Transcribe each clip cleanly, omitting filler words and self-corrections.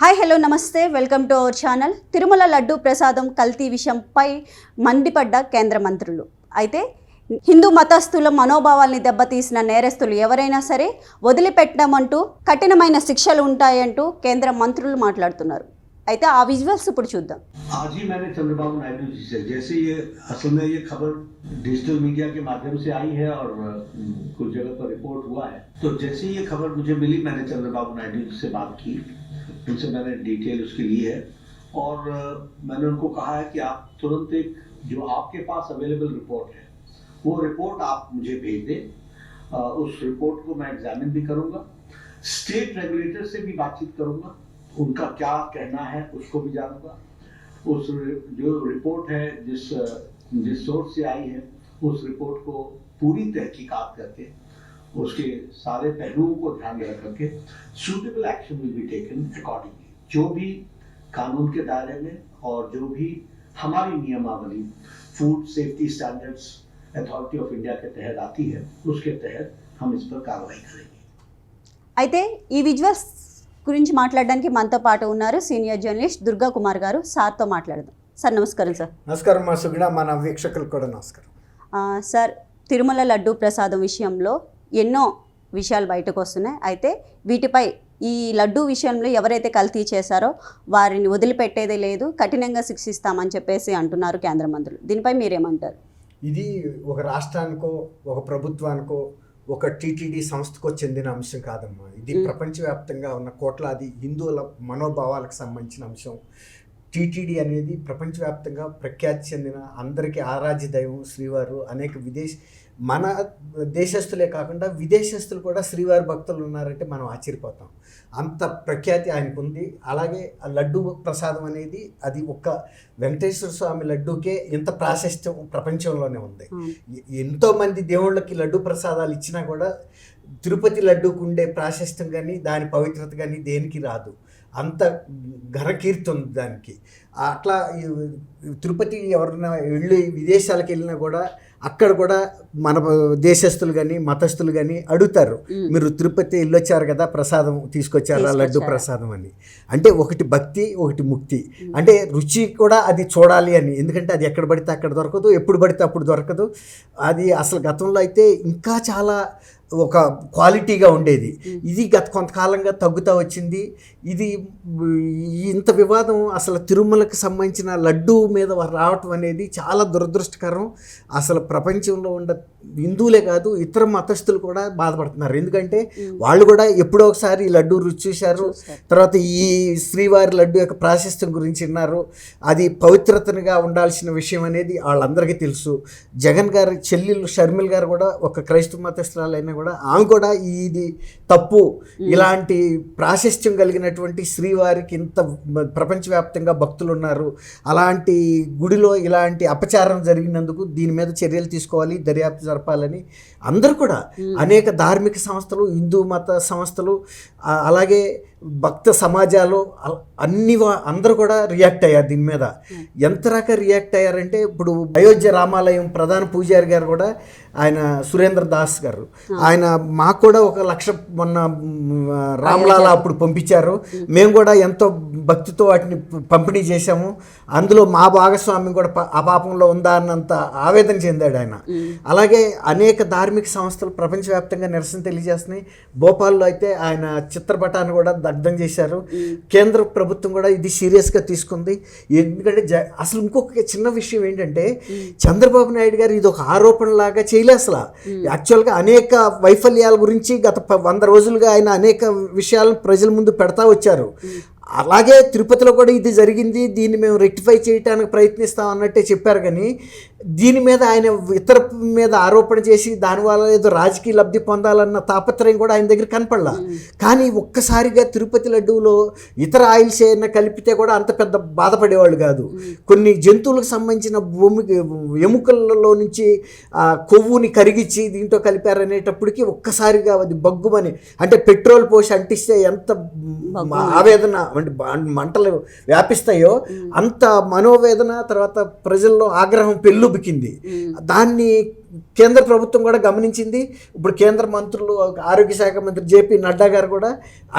Hi hello నమస్తే welcome to our channel. Tirumala laddu ప్రసాదం కల్తీ విషయంపై మండిపడ్డ కేంద్ర మంత్రులు. అయితే హిందూ మతస్థుల మనోభావాల్ని దెబ్బతీసిన నేరస్తులు ఎవరైనా సరే వదిలిపెట్టమంటూ కఠినమైన శిక్షలు ఉంటాయంటూ కేంద్ర మంత్రులు మాట్లాడుతున్నారు. అయితే ఆ విజువల్స్ ఇప్పుడు చూద్దాం. आज ही मैंने चंद्रबाबू नायडू जी से, जैसे ये असल में ये खबर डिजिटल मीडिया के माध्यम से आई है और कुछ जगह पर रिपोर्ट हुआ है, तो जैसे ये खबर मुझे मिली मैंने चंद्रबाबू नायडू जी से बात की, उनसे मैंने डिटेल उसकी ली है और मैंने उनको कहा है कि आप तुरंत एक जो आपके पास अवेलेबल रिपोर्ट है वो रिपोर्ट आप मुझे भेज दें. उस रिपोर्ट को मैं एग्जामिन भी करूँगा, स्टेट रेगुलेटर से भी बातचीत करूँगा, उनका क्या कहना है उसको भी जानूंगा. उस जो रिपोर्ट है जिस सोर्स से आई है उस रिपोर्ट को पूरी तहकीकात करके उसके सारे पहलुओं को ध्यान में रख करके suitable action will be taken accordingly. जो भी कानून के दायरे में और जो भी हमारी नियमावली food safety standards authority of India के तहत आती है उसके तहत हम इस पर कार्रवाई करेंगे. అయితే ఈ విజువల్స్ గురించి మాట్లాడడానికి మనతో పాటు ఉన్నారు సీనియర్ జర్నలిస్ట్ దుర్గా కుమార్ గారు. సార్తో మాట్లాడదాం. సార్ నమస్కారం. సార్ నమస్కారం. మా సుగుణ మన వీక్షకులకు కూడా నమస్కారం. సార్, తిరుమల లడ్డు ప్రసాదం విషయంలో ఎన్నో విషయాలు బయటకు వస్తున్నాయి. అయితే వీటిపై ఈ లడ్డు విషయంలో ఎవరైతే కల్తీ చేశారో వారిని వదిలిపెట్టేదే లేదు, కఠినంగా శిక్షిస్తామని చెప్పేసి అంటున్నారు కేంద్ర మంత్రులు. దీనిపై మీరేమంటారు? ఇది ఒక రాష్ట్రానికో ఒక ప్రభుత్వానికో ఒక టీటీడీ సంస్థకో చెందిన అంశం కాదమ్మా. ఇది ప్రపంచవ్యాప్తంగా ఉన్న కోట్లాది హిందువుల మనోభావాలకు సంబంధించిన అంశం. టీటీడీ అనేది ప్రపంచవ్యాప్తంగా ప్రఖ్యాతి చెందిన అందరికీ ఆరాధ్య దైవం శ్రీవారు. అనేక మన దేశస్తులే కాకుండా విదేశస్తులు కూడా శ్రీవారి భక్తులు ఉన్నారంటే మనం ఆశ్చర్యపోతాం. అంత ప్రఖ్యాతి ఆయనకు ఉంది. అలాగే ఆ లడ్డు ప్రసాదం అనేది అది ఒక్క వెంకటేశ్వర స్వామి లడ్డూకే ఇంత ప్రాశస్త్యం ప్రపంచంలోనే ఉంది. ఎంతోమంది దేవుళ్ళకి లడ్డు ప్రసాదాలు ఇచ్చినా కూడా తిరుపతి లడ్డూకు ఉండే ప్రాశస్త్యం కానీ దాని పవిత్రత కానీ దేనికి రాదు. అంత ఘనకీర్తి ఉంది దానికి. అట్లా తిరుపతి ఎవరైనా వెళ్ళి విదేశాలకు వెళ్ళినా కూడా అక్కడ కూడా మన దేశస్తులు కానీ మతస్థులు కానీ అడుగుతారు, మీరు తిరుపతి వెళ్ళొచ్చారు కదా, ప్రసాదం తీసుకొచ్చారా లడ్డు ప్రసాదం అని. అంటే ఒకటి భక్తి, ఒకటి ముక్తి. అంటే రుచి కూడా అది చూడాలి అని. ఎందుకంటే అది ఎక్కడ పడితే అక్కడ దొరకదు, ఎప్పుడు పడితే అప్పుడు దొరకదు. అది అసలు గతంలో అయితే ఇంకా చాలా ఒక క్వాలిటీగా ఉండేది. ఇది గత కొంతకాలంగా తగ్గుతూ వచ్చింది. ఇది ఇంత వివాదం అసలు తిరుమలకు సంబంధించిన లడ్డు మీద రావటం అనేది చాలా దురదృష్టకరం. అసలు ప్రపంచంలో ఉన్న హిందువులే కాదు ఇతర మతస్థులు కూడా బాధపడుతున్నారు. ఎందుకంటే వాళ్ళు కూడా ఎప్పుడో ఒకసారి ఈ లడ్డు రుచి చూశారు, తర్వాత ఈ శ్రీవారి లడ్డు యొక్క ప్రాశస్త్యం గురించి విన్నారు. అది పవిత్రతగా ఉండాల్సిన విషయం అనేది వాళ్ళందరికీ తెలుసు. జగన్ గారి చెల్లెలు షర్మిల్ గారు కూడా ఒక క్రైస్తవ మతస్థురాలైనా కూడా ఆమె కూడా ఇది తప్పు, ఇలాంటి ప్రాశస్త్యం కలిగినటువంటి శ్రీవారికి ఇంత ప్రపంచవ్యాప్తంగా భక్తులు ఉన్నారు, అలాంటి గుడిలో ఇలాంటి అపచారం జరిగినందుకు దీని మీద చర్యలు తీసుకోవాలి, దర్యాప్తు జరపాలని అందరూ కూడా అనేక ధార్మిక సంస్థలు, హిందూ మత సంస్థలు, అలాగే భక్త సమాజాలు అందరూ కూడా రియాక్ట్ అయ్యారు దీని మీద. ఎంత రకంగా రియాక్ట్ అయ్యారంటే ఇప్పుడు అయోధ్య రామాలయం ప్రధాన పూజారి గారు కూడా, ఆయన సురేంద్ర దాస్ గారు, ఆయన మాకు కూడా 1 లక్ష మొన్న రామ్లాల అప్పుడు పంపించారు. మేము కూడా ఎంతో భక్తితో వాటిని పంపిణీ చేశాము. అందులో మా భాగస్వామ్యం కూడా ఆ పాపంలో ఉందా అన్నంత ఆవేదన చెందాడు ఆయన. అలాగే అనేక ధార్మిక సంస్థలు ప్రపంచవ్యాప్తంగా నిరసన తెలియజేస్తున్నాయి. భోపాల్లో అయితే ఆయన చిత్రపటాన్ని కూడా దగ్ధం చేశారు. కేంద్ర ప్రభుత్వం కూడా ఇది సీరియస్గా తీసుకుంది. ఎందుకంటే అసలు ఇంకొక చిన్న విషయం ఏంటంటే, చంద్రబాబు నాయుడు గారు ఇది ఒక ఆరోపణలాగా చేయలే. అసలు యాక్చువల్గా అనేక వైఫల్యాల గురించి గత 100 రోజులుగా ఆయన అనేక విషయాలను ప్రజల ముందు పెడతా వచ్చారు. అలాగే తిరుపతిలో కూడా ఇది జరిగింది, దీన్ని మేము రెక్టిఫై చేయడానికి ప్రయత్నిస్తాం అన్నట్టే చెప్పారు. కానీ దీని మీద ఆయన ఇతర మీద ఆరోపణ చేసి దానివల్ల ఏదో రాజకీయ లబ్ధి పొందాలన్న తాపత్రయం కూడా ఆయన దగ్గర కనపడలా. కానీ ఒక్కసారిగా తిరుపతి లడ్డూలో ఇతర ఆయిల్స్ ఏమైనా కలిపితే కూడా అంత పెద్ద బాధపడేవాళ్ళు కాదు. కొన్ని జంతువులకు సంబంధించిన ఎముకలలో నుంచి కొవ్వుని కరిగించి దీంట్లో కలిపారనేటప్పటికీ ఒక్కసారిగా అది బగ్గుమని, అంటే పెట్రోల్ పోసి అంటిస్తే ఎంత ఆవేదన అంటే మంటలు వ్యాపిస్తాయో అంత మనోవేదన, తర్వాత ప్రజల్లో ఆగ్రహం పెళ్ళుబికింది. దాన్ని కేంద్ర ప్రభుత్వం కూడా గమనించింది. ఇప్పుడు కేంద్ర మంత్రులు, ఆరోగ్య శాఖ మంత్రి జేపీ నడ్డా గారు కూడా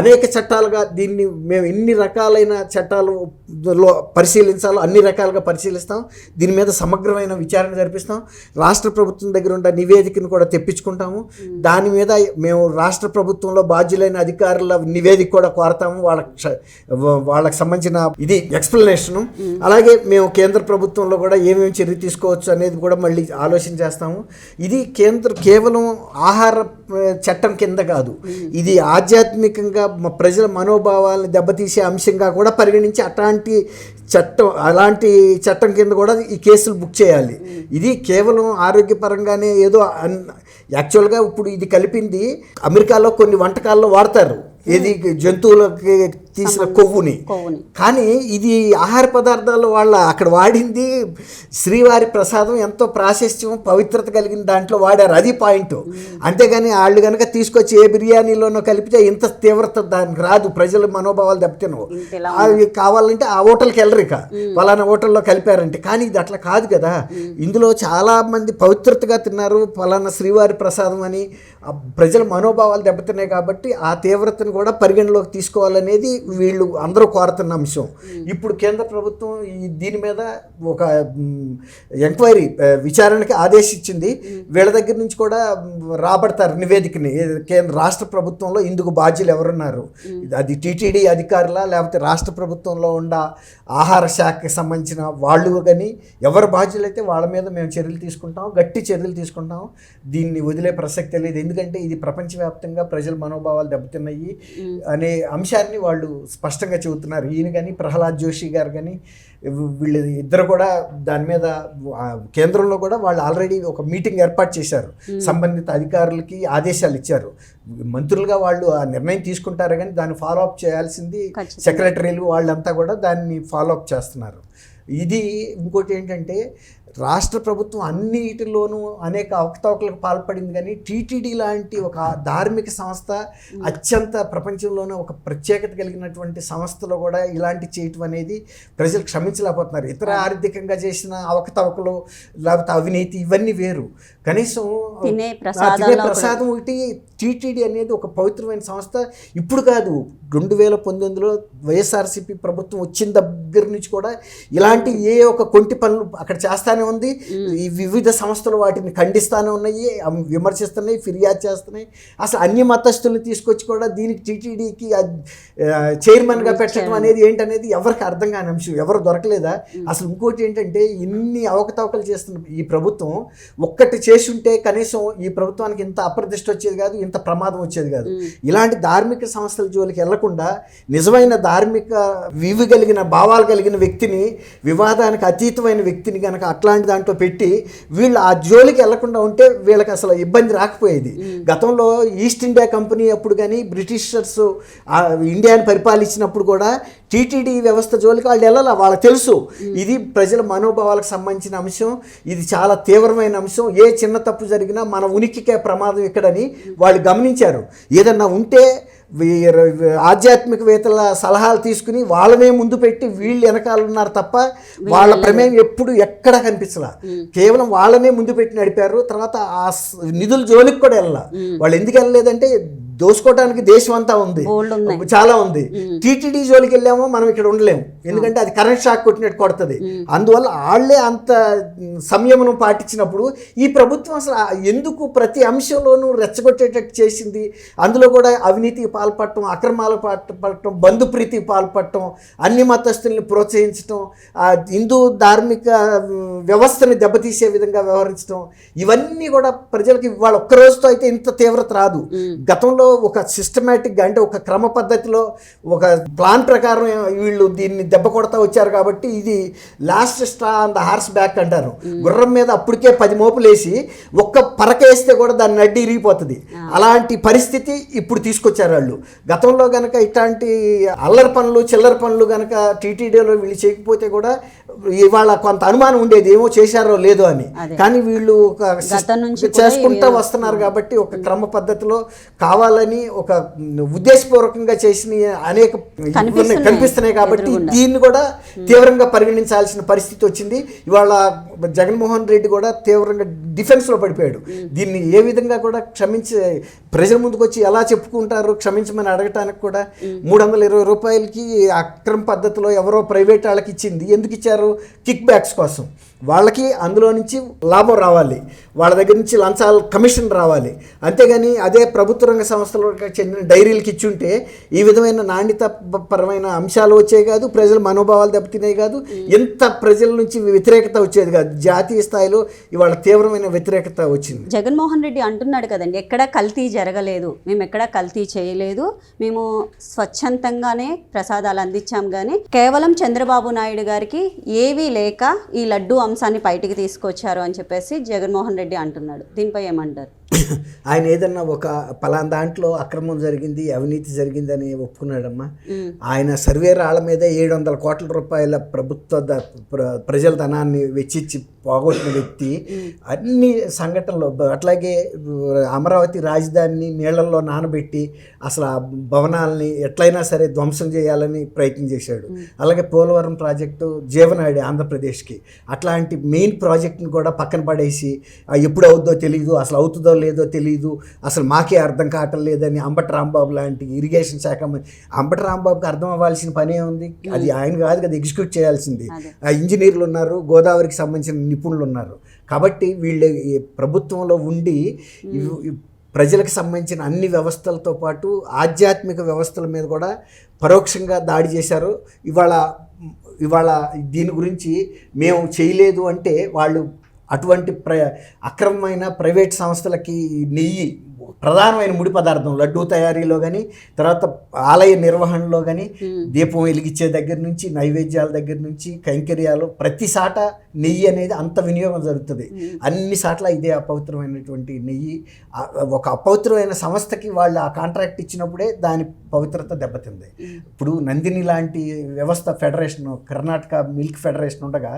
అనేక చట్టాలుగా దీన్ని మేము ఎన్ని రకాలైన చట్టాలలో పరిశీలించాలో అన్ని రకాలుగా పరిశీలిస్తాం, దీని మీద సమగ్రమైన విచారణ జరిపిస్తాం, రాష్ట్ర ప్రభుత్వం దగ్గర ఉన్న నివేదికను కూడా తెప్పించుకుంటాము, దాని మీద మేము రాష్ట్ర ప్రభుత్వంలో బాధ్యులైన అధికారుల నివేదిక కూడా కోరతాము, వాళ్ళకి సంబంధించిన ఇది ఎక్స్ప్లెనేషను. అలాగే మేము కేంద్ర ప్రభుత్వంలో కూడా ఏమేమి చర్య తీసుకోవచ్చు అనేది కూడా మళ్ళీ ఆలోచన చేస్తాము. ఇది కేవలం ఆహార చట్టం కింద కాదు, ఇది ఆధ్యాత్మికంగా ప్రజల మనోభావాలను దెబ్బతీసే అంశంగా కూడా పరిగణించి అలాంటి చట్టం కింద కూడా ఈ కేసులు బుక్ చేయాలి. ఇది కేవలం ఆరోగ్యపరంగానే ఏదో యాక్చువల్గా ఇప్పుడు ఇది కలిపింది అమెరికాలో కొన్ని వంటకాల్లో వాడతారు, ఏది జంతువులకి తీసిన కొవ్వుని, కానీ ఇది ఆహార పదార్థాలు అక్కడ వాడింది శ్రీవారి ప్రసాదం, ఎంతో ప్రాశస్త్యం పవిత్రత కలిగిన దాంట్లో వాడారు, అది పాయింట్. అంతేగాని వాళ్ళు కనుక తీసుకొచ్చి ఏ బిర్యానీలోనో కలిపితే ఇంత తీవ్రత దానికి రాదు, ప్రజల మనోభావాలు దెబ్బతినవు. అవి కావాలంటే ఆ హోటల్కి వెళ్ళరు, ఇక పలానా హోటల్లో కలిపారంటే. కానీ ఇది అట్లా కాదు కదా, ఇందులో చాలామంది పవిత్రతగా తిన్నారు, పలానా శ్రీవారి ప్రసాదం అని. ప్రజల మనోభావాలు దెబ్బతిన్నాయి కాబట్టి ఆ తీవ్రతను కూడా పరిగణలోకి తీసుకోవాలనేది వీళ్ళు అందరూ కోరుతున్న అంశం. ఇప్పుడు కేంద్ర ప్రభుత్వం దీని మీద ఒక ఎంక్వైరీ విచారణకి ఆదేశించింది. వీళ్ళ దగ్గర నుంచి కూడా రాబడతారు నివేదికని, రాష్ట్ర ప్రభుత్వంలో ఇందుకు బాధ్యులు ఎవరున్నారు, అది టీటీడీ అధికారులా లేకపోతే రాష్ట్ర ప్రభుత్వంలో ఉన్న ఆహార శాఖకి సంబంధించిన వాళ్ళు కానీ ఎవరు బాధ్యులైతే వాళ్ళ మీద మేము చర్యలు తీసుకుంటాం, గట్టి చర్యలు తీసుకుంటాం. దీన్ని వదిలే ప్రసక్తి లేదు, ఎందుకంటే ఇది ప్రపంచవ్యాప్తంగా ప్రజల మనోభావాలు దెబ్బతిన్నాయి అనే అంశాన్ని వాళ్ళు స్పష్టంగా చెబుతున్నారు. ఈయన కానీ ప్రహ్లాద్ జోషి గారు కానీ వీళ్ళు ఇద్దరు కూడా దాని మీద కేంద్రంలో కూడా వాళ్ళు ఆల్రెడీ ఒక మీటింగ్ ఏర్పాటు చేశారు, సంబంధిత అధికారులకి ఆదేశాలు ఇచ్చారు. మంత్రులుగా వాళ్ళు ఆ నిర్ణయం తీసుకుంటారు, కానీ దాన్ని ఫాలో అప్ చేయాల్సింది సెక్రటరీలు వాళ్ళంతా కూడా దాన్ని ఫాలో అప్ చేస్తున్నారు. ఇది ఇంకోటి ఏంటంటే రాష్ట్ర ప్రభుత్వం అన్నిటిలోనూ అనేక అవకతవకలకు పాల్పడింది, కానీ టీటీడీ లాంటి ఒక ధార్మిక సంస్థ, అత్యంత ప్రపంచంలోనే ఒక ప్రత్యేకత కలిగినటువంటి సంస్థలో కూడా ఇలాంటి చేయటం అనేది ప్రజలు క్షమించలేకపోతున్నారు. ఇతర ఆర్థికంగా చేసిన అవకతవకలు లేకపోతే అవినీతి ఇవన్నీ వేరు, కనీసం తినే ప్రసాదం ఒకటి. టీటీడీ అనేది ఒక పవిత్రమైన సంస్థ. ఇప్పుడు కాదు, 2019లో వైఎస్ఆర్సీపీ ప్రభుత్వం వచ్చిన దగ్గర నుంచి కూడా ఇలాంటి ఏ ఒక కొంటి పనులు అక్కడ చేస్తానే ఉంది. ఈ వివిధ సంస్థలు వాటిని ఖండిస్తానే ఉన్నాయి, విమర్శిస్తున్నాయి, ఫిర్యాదు చేస్తున్నాయి. అసలు అన్ని మతస్థులను తీసుకొచ్చి కూడా దీనికి టీటీడీకి చైర్మన్గా పెట్టడం అనేది ఏంటనేది ఎవరికి అర్థం కాని అంశం, ఎవరు దొరకలేదా. అసలు ఇంకోటి ఏంటంటే ఇన్ని అవకతవకలు చేస్తున్న ఈ ప్రభుత్వం ఒక్కటి చేసి ఉంటే కనీసం ఈ ప్రభుత్వానికి ఇంత అప్రతిష్ట వచ్చేది కాదు, ఇంత ప్రమాదం వచ్చేది కాదు. ఇలాంటి ధార్మిక సంస్థల జోలికి వెళ్లకుండా నిజమైన ధార్మిక వివి కలిగిన భావాలు కలిగిన వ్యక్తిని, వివాదానికి అతీతమైన వ్యక్తిని కనుక అట్లాంటి దాంట్లో పెట్టి వీళ్ళు ఆ జోలికి వెళ్లకుండా ఉంటే వీళ్ళకి అసలు ఇబ్బంది రాకపోయేది. గతంలో ఈస్ట్ ఇండియా కంపెనీ అప్పుడు కానీ బ్రిటిషర్స్ ఇండియాని పరిపాలించినప్పుడు కూడా టీటీడీ వ్యవస్థ జోలికి వాళ్ళు వెళ్ళాలి, వాళ్ళకి తెలుసు ఇది ప్రజల మనోభావాలకు సంబంధించిన అంశం, ఇది చాలా తీవ్రమైన అంశం, ఏ చిన్న తప్పు జరిగినా మన ఉనికికే ప్రమాదం ఇక్కడని వాళ్ళు గమనించారు. ఏదన్నా ఉంటే ఆధ్యాత్మికవేత్తల సలహాలు తీసుకుని వాళ్ళనే ముందు పెట్టి వీళ్ళు వెనకాల ఉన్నారు తప్ప వాళ్ళ ప్రమేయం ఎప్పుడు ఎక్కడ కనిపించలా, కేవలం వాళ్ళనే ముందు పెట్టి నడిపారు. తర్వాత ఆ నిధుల జోలికి కూడా వెళ్ళాల. వాళ్ళు ఎందుకు వెళ్ళలేదంటే దోసుకోవడానికి దేశం అంతా ఉంది, చాలా ఉంది. టీటీడీ జోలికి వెళ్ళామో మనం ఇక్కడ ఉండలేము, ఎందుకంటే అది కరెంట్ షాక్ కొట్టినట్టు కొడుతుంది. అందువల్ల వాళ్ళే అంత సంయమనం పాటించినప్పుడు ఈ ప్రభుత్వం అసలు ఎందుకు ప్రతి అంశంలోనూ రెచ్చగొట్టేటట్టు చేసింది. అందులో కూడా అవినీతికి పాల్పడటం, అక్రమాలకు పాల్పడటం, బంధుప్రీతికి పాల్పడటం, అన్ని మతస్థుల్ని ప్రోత్సహించడం, హిందూ ధార్మిక వ్యవస్థని దెబ్బతీసే విధంగా వ్యవహరించడం, ఇవన్నీ కూడా ప్రజలకి వాళ్ళ ఒక్క రోజుతో అయితే ఇంత తీవ్రత రాదు. గతంలో ఒక సిస్టమేటిక్గా అంటే ఒక క్రమ పద్ధతిలో ఒక ప్లాన్ ప్రకారం వీళ్ళు దీన్ని దెబ్బ కొడతా వచ్చారు కాబట్టి ఇది last straw on the horse back అంటారు. గుర్రం మీద అప్పటికే 10 మోపులు వేసి ఒక్క పరకేస్తే కూడా దాన్ని అడ్డి ఇరిగిపోతుంది. అలాంటి పరిస్థితి ఇప్పుడు తీసుకొచ్చారు వాళ్ళు. గతంలో కనుక ఇట్లాంటి అల్లరి పనులు చిల్లర పనులు కనుక టీటీడీలో వీళ్ళు చేయకపోతే కూడా ఇవాళ కొంత అనుమానం ఉండేది, ఏమో చేశారో లేదో అని. కానీ వీళ్ళు ఒక చేసుకుంటూ వస్తున్నారు కాబట్టి ఒక క్రమ పద్ధతిలో కావాలని ఒక ఉద్దేశపూర్వకంగా చేసిన అనేక కనిపిస్తున్నాయి కాబట్టి దీన్ని కూడా తీవ్రంగా పరిగణించాల్సిన పరిస్థితి వచ్చింది. ఇవాళ జగన్మోహన్ రెడ్డి కూడా తీవ్రంగా డిఫెన్స్లో పడిపోయాడు. దీన్ని ఏ విధంగా కూడా ప్రజల ముందుకు వచ్చి ఎలా చెప్పుకుంటారు, క్షమించమని అడగటానికి కూడా 320 రూపాయలకి అక్రమ పద్ధతిలో ఎవరో ప్రైవేట్ వాళ్ళకి ఇచ్చింది. ఎందుకు ఇచ్చారు? కిక్ బ్యాక్స్ కోసం. వాళ్ళకి అందులో నుంచి లాభం రావాలి, వాళ్ళ దగ్గర నుంచి లంచాలు కమిషన్ రావాలి. అంతేగాని అదే ప్రభుత్వ రంగ సంస్థలకు చెందిన డైరీలకు ఇచ్చుంటే ఈ విధమైన నాణ్యత పరమైన అంశాలు వచ్చేవి కాదు, ప్రజల మనోభావాలు దెబ్బతినేవి కాదు, ఎంత ప్రజల నుంచి వ్యతిరేకత వచ్చేది కాదు. జాతీయ స్థాయిలో ఇవాళ తీవ్రమైన వ్యతిరేకత వచ్చింది. జగన్మోహన్ రెడ్డి అంటున్నాడు కదండి, ఎక్కడ కల్తీ జరగలేదు, మేము ఎక్కడ కల్తీ చేయలేదు, మేము స్వచ్ఛందంగానే ప్రసాదాలు అందించాం, కానీ కేవలం చంద్రబాబు నాయుడు గారికి ఏవీ లేక ఈ లడ్డు అంశాన్ని బయటికి తీసుకొచ్చారు అని చెప్పేసి జగన్మోహన్ రెడ్డి అంటున్నాడు. దీనిపై ఏమంటారు? ఆయన ఏదన్నా ఒక పలానా దాంట్లో అక్రమం జరిగింది, అవినీతి జరిగిందని ఒప్పుకున్నాడమ్మా. ఆయన సర్వే రాళ్ల మీద 700 కోట్ల రూపాయల ప్రభుత్వ ప్రజల ధనాన్ని వెచ్చిచ్చి పోగొట్టిన వ్యక్తి అన్ని సంఘటనలు, అట్లాగే అమరావతి రాజధానిని నీళ్లలో నానబెట్టి అసలు ఆ భవనాలని ఎట్లయినా సరే ధ్వంసం చేయాలని ప్రయత్నం చేశాడు. అలాగే పోలవరం ప్రాజెక్టు జీవనాడి ఆంధ్రప్రదేశ్కి, అట్లాంటి మెయిన్ ప్రాజెక్ట్ని కూడా పక్కన పడేసి ఎప్పుడు అవుద్దో తెలియదు, అసలు అవుతుందో లేదో తెలియదు, అసలు మాకే అర్థం కావటం లేదని అంబటి రాంబాబు లాంటి ఇరిగేషన్ శాఖ అంబటి రాంబాబుకి అర్థం అవ్వాల్సిన పనే ఉంది. అది ఆయన కాదు కదా ఎగ్జిక్యూట్ చేయాల్సింది. ఇంజనీర్లు ఉన్నారు, గోదావరికి సంబంధించిన నిపుణులు ఉన్నారు. కాబట్టి వీళ్ళు ప్రభుత్వంలో ఉండి ప్రజలకు సంబంధించిన అన్ని వ్యవస్థలతో పాటు ఆధ్యాత్మిక వ్యవస్థల మీద కూడా పరోక్షంగా దాడి చేశారు. ఇవాళ దీని గురించి మేము చేయలేదు అంటే వాళ్ళు అటువంటి అక్రమమైన ప్రైవేట్ సంస్థలకి నెయ్యి ప్రధానమైన ముడి పదార్థం లడ్డూ తయారీలో కానీ, తర్వాత ఆలయ నిర్వహణలో కానీ, దీపం వెలిగించే దగ్గర నుంచి నైవేద్యాల దగ్గర నుంచి కైంకర్యాలు ప్రతి సాట నెయ్యి అనేది అంత వినియోగం జరుగుతుంది. అన్ని సాట్ల ఇదే అపవిత్రమైనటువంటి నెయ్యి. ఒక అపవిత్రమైన సంస్థకి వాళ్ళు ఆ కాంట్రాక్ట్ ఇచ్చినప్పుడే దాని పవిత్రత దెబ్బతింది. ఇప్పుడు నందిని లాంటి వ్యవస్థ ఫెడరేషన్, కర్ణాటక మిల్క్ ఫెడరేషన్ ఉండగా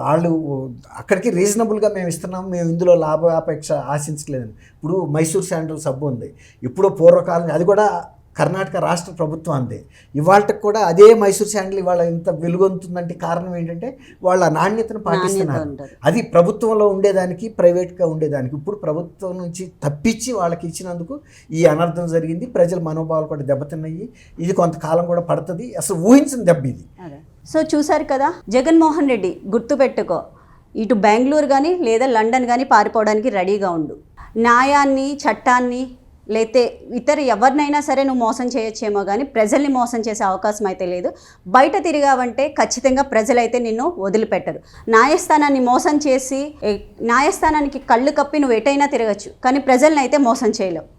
వాళ్ళు అక్కడికి రీజనబుల్గా మేము ఇస్తున్నాం, మేము ఇందులో లాభాపేక్ష ఆశించలేదని. ఇప్పుడు మైసూర్ శాండల్ సబ్బు ఉంది, ఇప్పుడు పూర్వకాలం అది కూడా కర్ణాటక రాష్ట్ర ప్రభుత్వం అంది. ఇవాళకి కూడా అదే మైసూర్ శాండల్ ఇవాళ ఇంత వెలుగొందుతుందంటే కారణం ఏంటంటే వాళ్ళ నాణ్యతను పాటిస్తున్నారు. అది ప్రభుత్వంలో ఉండేదానికి ప్రైవేట్గా ఉండేదానికి ఇప్పుడు ప్రభుత్వం నుంచి తప్పించి వాళ్ళకి ఇచ్చినందుకు ఈ అనర్థం జరిగింది. ప్రజల మనోభావాలు కూడా దెబ్బతిన్నాయి. ఇది కొంతకాలం కూడా పడుతుంది. అసలు ఊహించిన దెబ్బ ఇది. సో చూసారు కదా, జగన్మోహన్ రెడ్డి గుర్తుపెట్టుకో, ఇటు బెంగళూరు కానీ లేదా లండన్ కానీ పారిపోవడానికి రెడీగా ఉండు. న్యాయాన్ని, చట్టాన్ని లేతే ఇతర ఎవరినైనా సరే నువ్వు మోసం చేయొచ్చేమో కానీ ప్రజల్ని మోసం చేసే అవకాశం అయితే లేదు. బయట తిరిగావంటే ఖచ్చితంగా ప్రజలైతే నిన్ను వదిలిపెట్టరు. న్యాయస్థానాన్ని మోసం చేసి న్యాయస్థానానికి కళ్ళు కప్పి నువ్వు ఎటైనా తిరగచ్చు, కానీ ప్రజల్ని అయితే మోసం చేయలేవు.